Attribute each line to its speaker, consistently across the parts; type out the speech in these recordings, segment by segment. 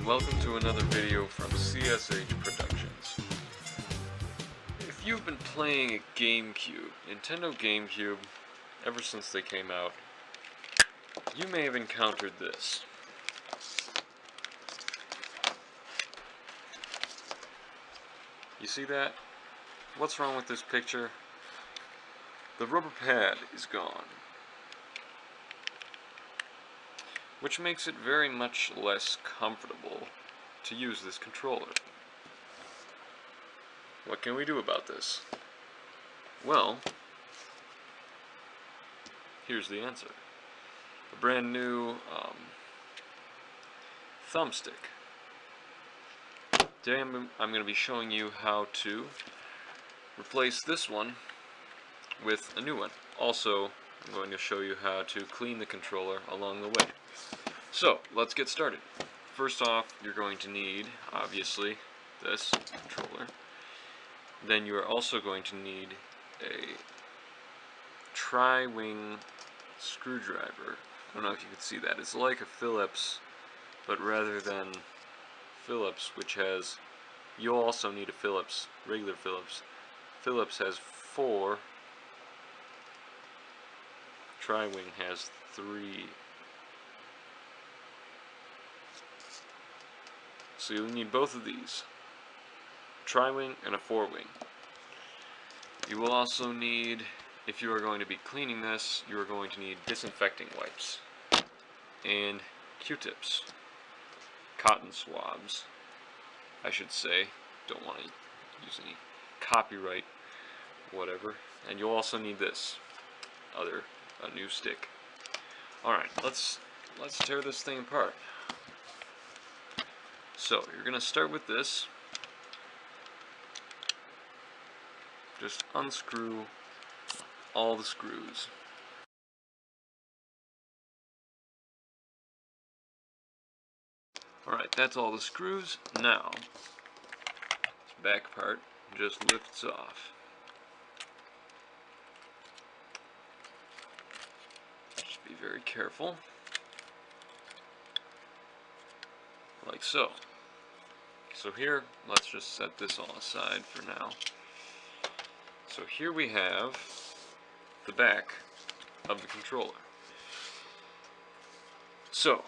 Speaker 1: welcome to another video from CSH Productions. If you've been playing a GameCube, Nintendo GameCube, ever since they came out, you may have encountered this. You see that? What's wrong with this picture? The rubber pad is gone, which makes it very much less comfortable to use this controller. What can we do about this? Well, here's the answer. A brand new Thumbstick. Today I'm going to be showing you how to replace this one with a new one. Also, I'm going to show you how to clean the controller along the way. So, let's get started. First off, you're going to need, obviously, this controller. Then you are also going to need a tri-wing screwdriver. I don't know if you can see that. It's like a Phillips, but rather than Phillips, which has, you'll also need a Phillips, regular Phillips. Phillips has 4, tri-wing has 3. So you'll need both of these, tri-wing and a 4-wing. You will also need, if you are going to be cleaning this, you are going to need disinfecting wipes and Q-tips, cotton swabs, I should say. Don't want to use any copyright, whatever. And you'll also need this, a new stick. Alright, let's tear this thing apart. So, you're going to start with this. Just unscrew all the screws. Alright, that's all the screws. Now, this back part just lifts off. Just be very careful. Like so. So here, let's just set this all aside for now. So here we have the back of the controller. So,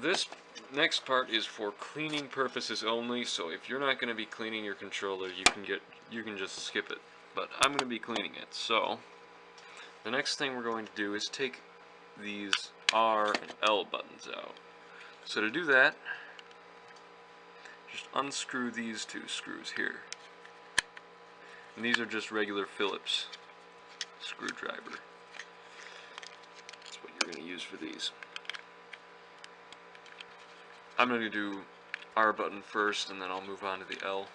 Speaker 1: this next part is for cleaning purposes only, so if you're not going to be cleaning your controller, you can just skip it. But I'm going to be cleaning it. So, the next thing we're going to do is take these R and L buttons out. So to do that, just unscrew these 2 screws here. And these are just regular Phillips screwdriver. That's what you're going to use for these. I'm going to do R button first, and then I'll move on to the L.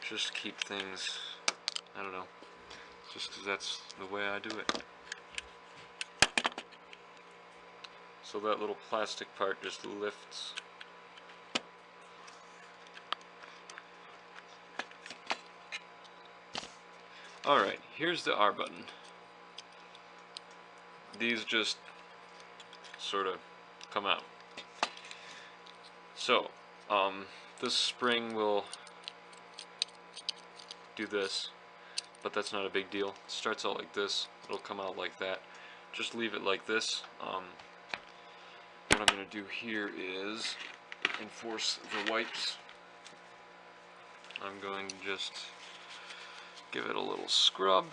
Speaker 1: Just to keep things, I don't know, just because that's the way I do it. So that little plastic part just lifts. Alright, here's the R button. These just sort of come out. So, this spring will do this, but that's not a big deal. It starts out like this, it'll come out like that. Just leave it like this. What I'm going to do here is enforce the wipes. I'm going to just give it a little scrub.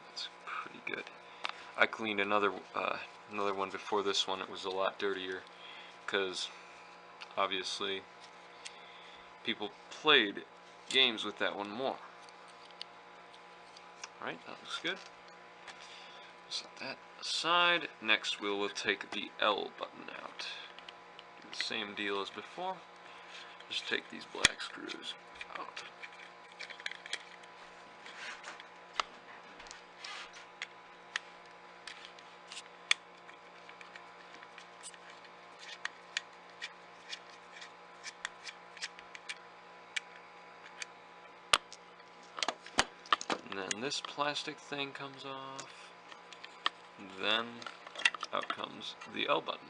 Speaker 1: That's pretty good. I cleaned another one before this one. It was a lot dirtier because obviously people played games with that one more. Alright, that looks good. Set that aside. Next we'll take the L button out. Do the same deal as before. Just take these black screws out. And then this plastic thing comes off. Then out comes the L button.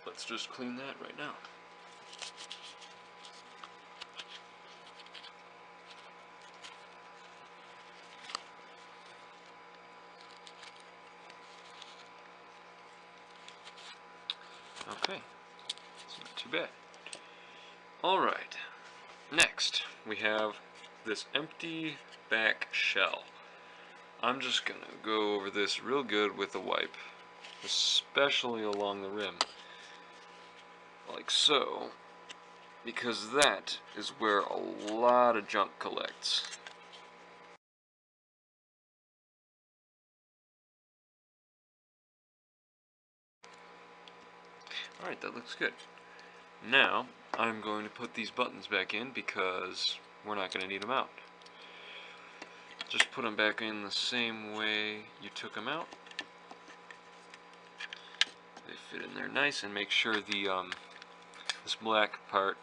Speaker 1: Let's just clean that right now. Okay, it's not too bad. Alright, next we have this empty back shell. I'm just gonna go over this real good with a wipe, especially along the rim, like so, because that is where a lot of junk collects. Alright, that looks good. Now, I'm going to put these buttons back in because we're not going to need them out. Just put them back in the same way you took them out. They fit in there nice, and make sure the this black part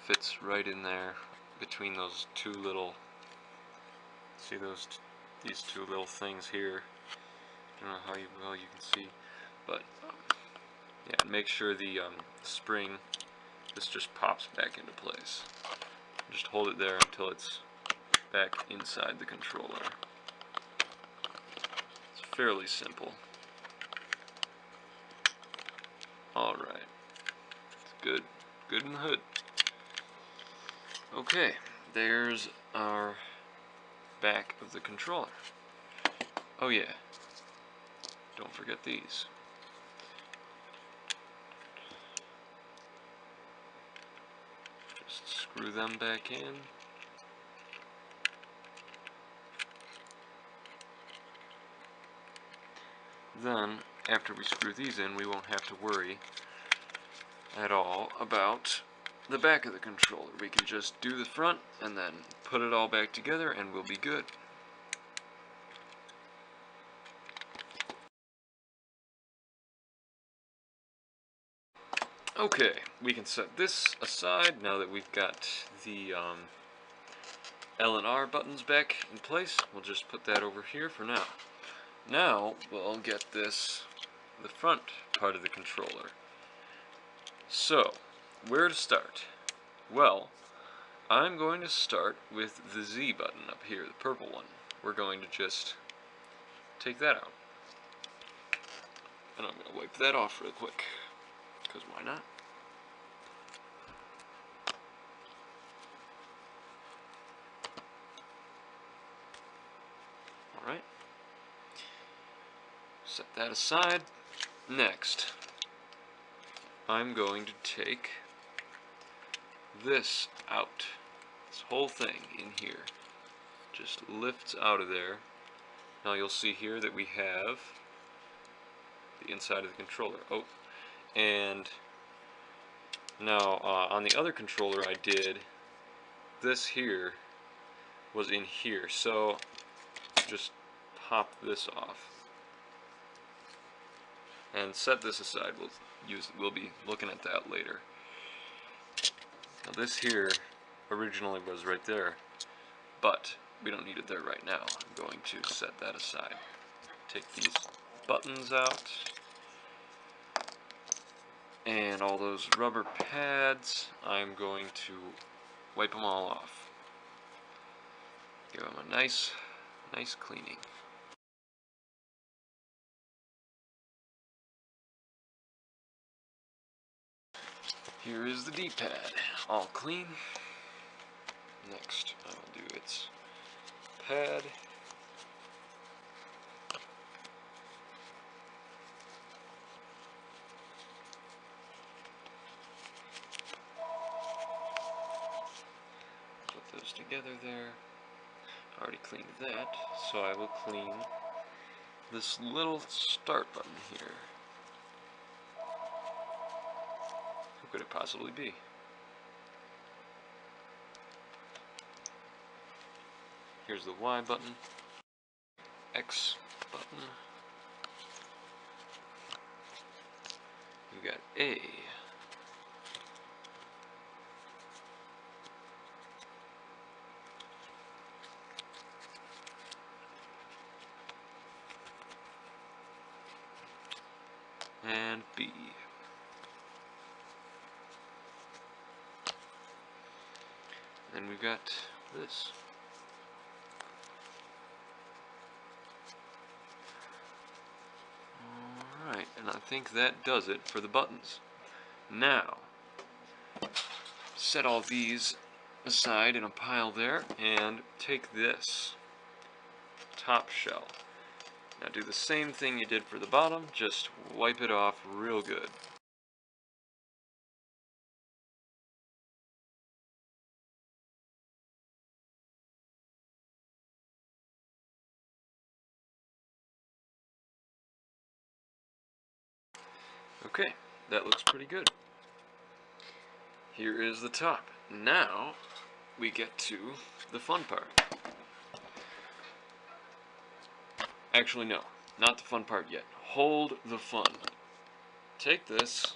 Speaker 1: fits right in there between those two little, see these two little things here. I don't know how well you can see, but yeah, make sure the spring, this just pops back into place. Just hold it there until it's back inside the controller. It's fairly simple. Alright. It's good. Good in the hood. Okay, there's our back of the controller. Oh yeah, don't forget these. Just screw them back in. Then, after we screw these in, we won't have to worry at all about the back of the controller. We can just do the front and then put it all back together and we'll be good. Okay, we can set this aside now that we've got the L and R buttons back in place. We'll just put that over here for now. Now we'll get this, the front part of the controller. So, where to start? Well, I'm going to start with the Z button up here, the purple one. We're going to just take that out. And I'm going to wipe that off real quick, because why not? Alright. Set that aside. Next, I'm going to take this out. This whole thing in here just lifts out of there. Now you'll see here that we have the inside of the controller. Oh, and now on the other controller I did, this here was in here, so just pop this off and set this aside. We'll be looking at that later. Now this here originally was right there, but we don't need it there right now. I'm going to set that aside. Take these buttons out and all those rubber pads. I'm going to wipe them all off. Give them a nice cleaning. Here is the D-pad, all clean. Next, I will do its pad. Put those together there. Already cleaned that, so I will clean this little start button here. Who could it possibly be? Here's the Y button, X button. You got A. and B. Then we've got this. Alright, and I think that does it for the buttons. Now, set all these aside in a pile there, and take this top shell. Now do the same thing you did for the bottom, just wipe it off real good. Okay, that looks pretty good. Here is the top. Now, we get to the fun part. Actually, no, not the fun part yet. Hold the fun. Take this.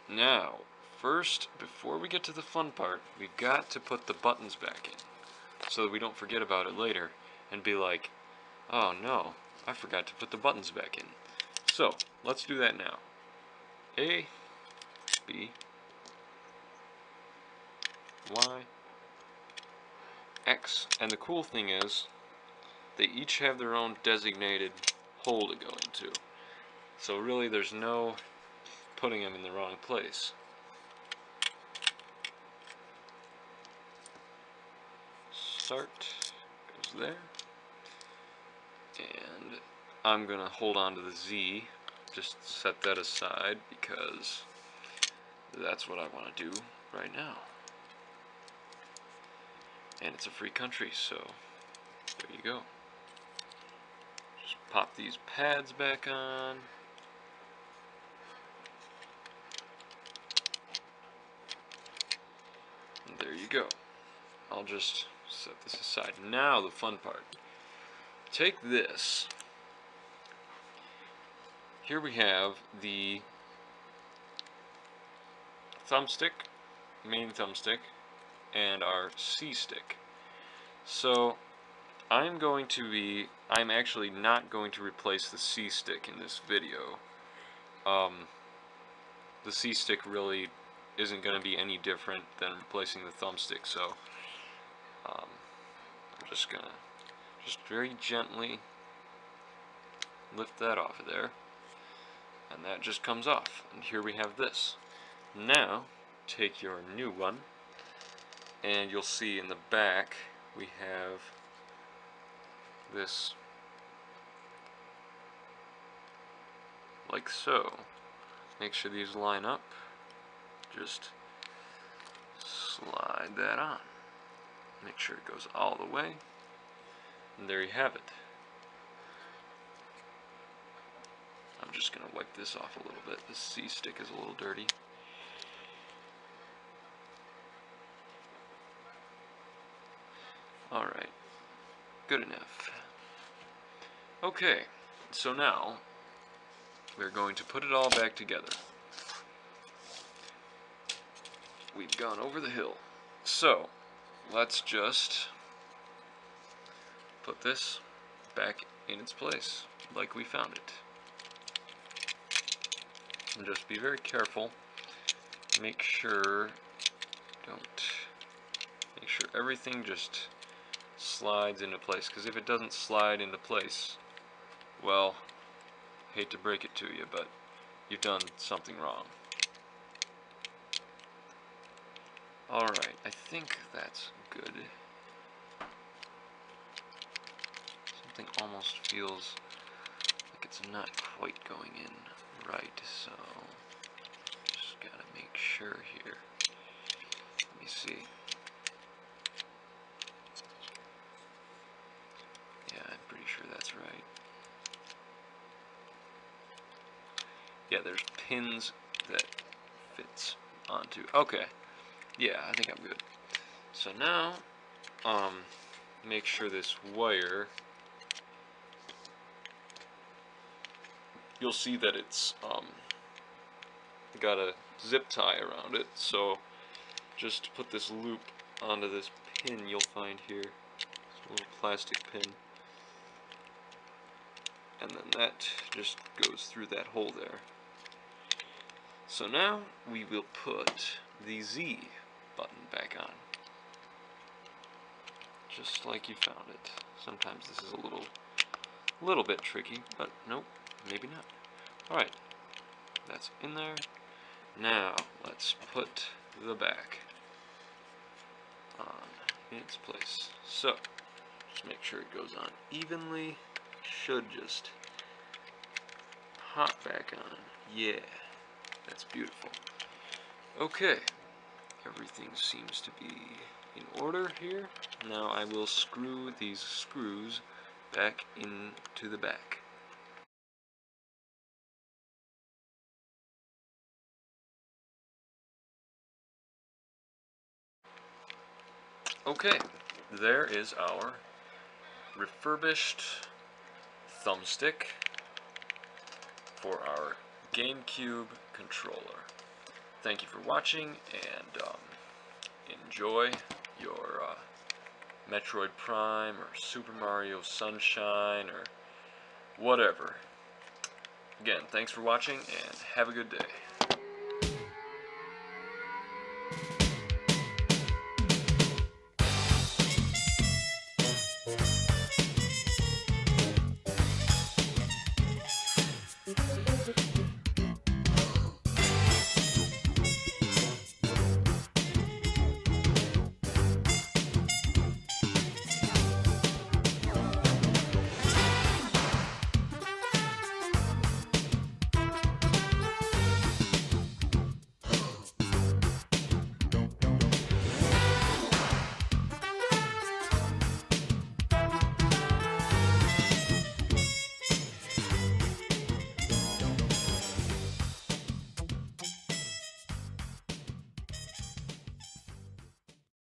Speaker 1: Now, first, before we get to the fun part, we've got to put the buttons back in, so that we don't forget about it later and be like, oh no, I forgot to put the buttons back in. So, let's do that now. A, B, Y, X, and the cool thing is, they each have their own designated hole to go into. So really there's no putting them in the wrong place. Start goes there. And I'm going to hold on to the Z, just set that aside because that's what I want to do right now. And it's a free country, so there you go. Just pop these pads back on. And there you go. I'll just set this aside. Now the fun part. Take this. Here we have the thumbstick, main thumbstick, and our C stick. So I'm actually not going to replace the C stick in this video. The C stick really isn't going to be any different than replacing the thumbstick, so I'm just gonna very gently lift that off of there, and that just comes off, and here we have this. Now take your new one, and you'll see in the back we have this like so. Make sure these line up. Just slide that on. Make sure it goes all the way. And there you have it. I'm just going to wipe this off a little bit. This C stick is a little dirty. Alright. Good enough. Okay. So now we're going to put it all back together. We've gone over the hill. So let's just put this back in its place like we found it. And just be very careful. Make sure everything just slides into place, because if it doesn't slide into place, well, hate to break it to you, but you've done something wrong. Alright, I think that's good. Something almost feels like it's not quite going in right, so just gotta make sure here. Let me see. Yeah, I'm pretty sure that's right. Yeah, there's pins that fits onto. Okay. Yeah, I think I'm good. So now, make sure this wire, you'll see that it's got a zip tie around it, so just put this loop onto this pin you'll find here. It's a little plastic pin. and then that just goes through that hole there. So now we will put the Z button back on. Just like you found it. Sometimes this is a little bit tricky, but nope, maybe not. Alright, that's in there. Now let's put the back on its place. So, just make sure it goes on evenly. Should just hop back on. Yeah, that's beautiful. Okay, everything seems to be in order here. Now I will screw these screws back into the back. Okay, there is our refurbished thumbstick for our GameCube controller. Thank you for watching, and enjoy your Metroid Prime or Super Mario Sunshine or whatever. Again, thanks for watching, and have a good day.